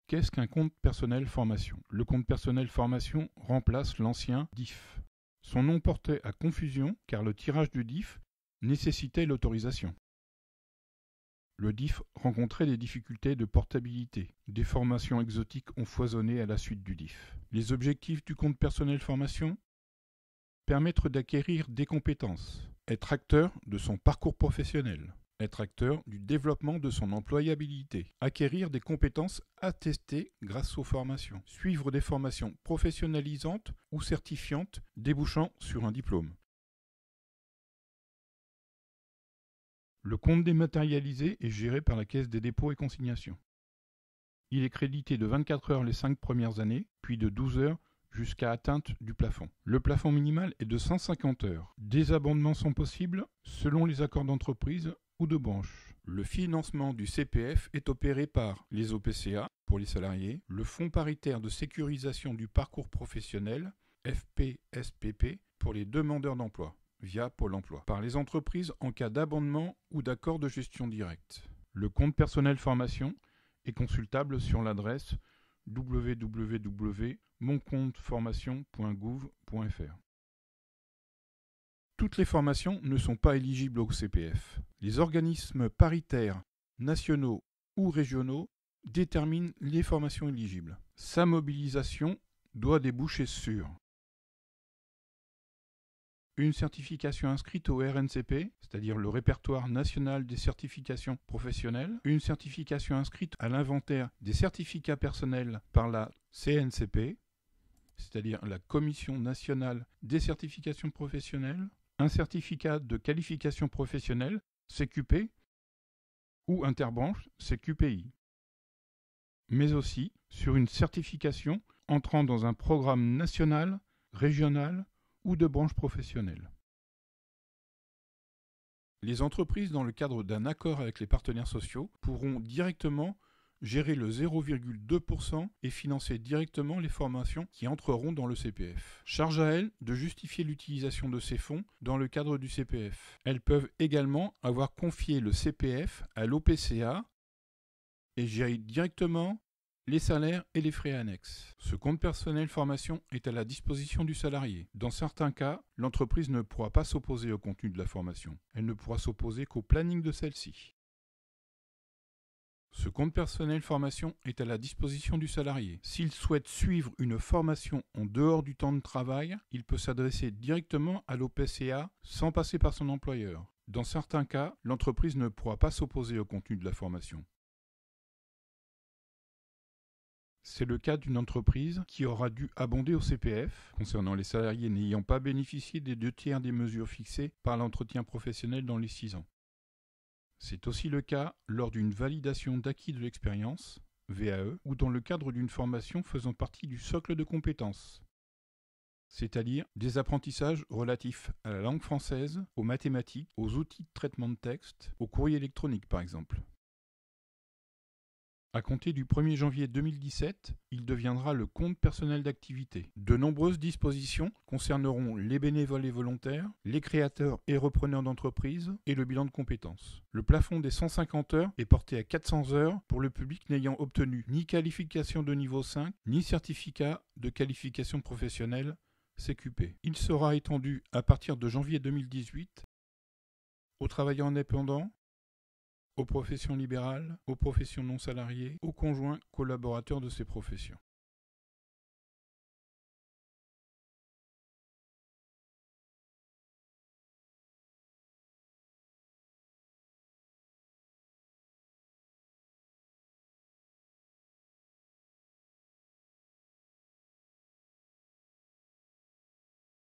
Qu'est-ce qu'un compte personnel formation? Le compte personnel formation remplace l'ancien DIF. Son nom portait à confusion car le tirage du DIF nécessitait l'autorisation. Le DIF rencontrait des difficultés de portabilité. Des formations exotiques ont foisonné à la suite du DIF. Les objectifs du compte personnel formation? Permettre d'acquérir des compétences, être acteur de son parcours professionnel, être acteur du développement de son employabilité, acquérir des compétences attestées grâce aux formations, suivre des formations professionnalisantes ou certifiantes débouchant sur un diplôme. Le compte dématérialisé est géré par la Caisse des dépôts et consignations. Il est crédité de 24 heures les 5 premières années, puis de 12 heures jusqu'à atteinte du plafond. Le plafond minimal est de 150 heures. Des abondements sont possibles selon les accords d'entreprise ou de branche. Le financement du CPF est opéré par les OPCA pour les salariés, le Fonds paritaire de sécurisation du parcours professionnel, FPSPP, pour les demandeurs d'emploi, via Pôle emploi, par les entreprises en cas d'abondement ou d'accord de gestion directe. Le compte personnel formation est consultable sur l'adresse www.moncompteformation.gouv.fr. Toutes les formations ne sont pas éligibles au CPF. Les organismes paritaires, nationaux ou régionaux déterminent les formations éligibles. Sa mobilisation doit déboucher sur une certification inscrite au RNCP, c'est-à-dire le répertoire national des certifications professionnelles, une certification inscrite à l'inventaire des certificats personnels par la CNCP, c'est-à-dire la Commission nationale des certifications professionnelles, un certificat de qualification professionnelle, CQP, ou interbranche, CQPI, mais aussi sur une certification entrant dans un programme national, régional ou de branche professionnelle. Les entreprises, dans le cadre d'un accord avec les partenaires sociaux, pourront directement gérer le 0,2% et financer directement les formations qui entreront dans le CPF. Charge à elles de justifier l'utilisation de ces fonds dans le cadre du CPF. Elles peuvent également avoir confié le CPF à l'OPCA et gérer directement les salaires et les frais annexes. Ce compte personnel formation est à la disposition du salarié. Dans certains cas, l'entreprise ne pourra pas s'opposer au contenu de la formation. Elle ne pourra s'opposer qu'au planning de celle-ci. Ce compte personnel formation est à la disposition du salarié. S'il souhaite suivre une formation en dehors du temps de travail, il peut s'adresser directement à l'OPCA sans passer par son employeur. Dans certains cas, l'entreprise ne pourra pas s'opposer au contenu de la formation. C'est le cas d'une entreprise qui aura dû abonder au CPF, concernant les salariés n'ayant pas bénéficié des 2/3 des mesures fixées par l'entretien professionnel dans les 6 ans. C'est aussi le cas lors d'une validation d'acquis de l'expérience, VAE, ou dans le cadre d'une formation faisant partie du socle de compétences, c'est-à-dire des apprentissages relatifs à la langue française, aux mathématiques, aux outils de traitement de texte, au courrier électronique par exemple. À compter du 1er janvier 2017, il deviendra le compte personnel d'activité. De nombreuses dispositions concerneront les bénévoles et volontaires, les créateurs et repreneurs d'entreprise et le bilan de compétences. Le plafond des 150 heures est porté à 400 heures pour le public n'ayant obtenu ni qualification de niveau 5, ni certificat de qualification professionnelle CQP. Il sera étendu à partir de janvier 2018 aux travailleurs indépendants, aux professions libérales, aux professions non salariées, aux conjoints collaborateurs de ces professions.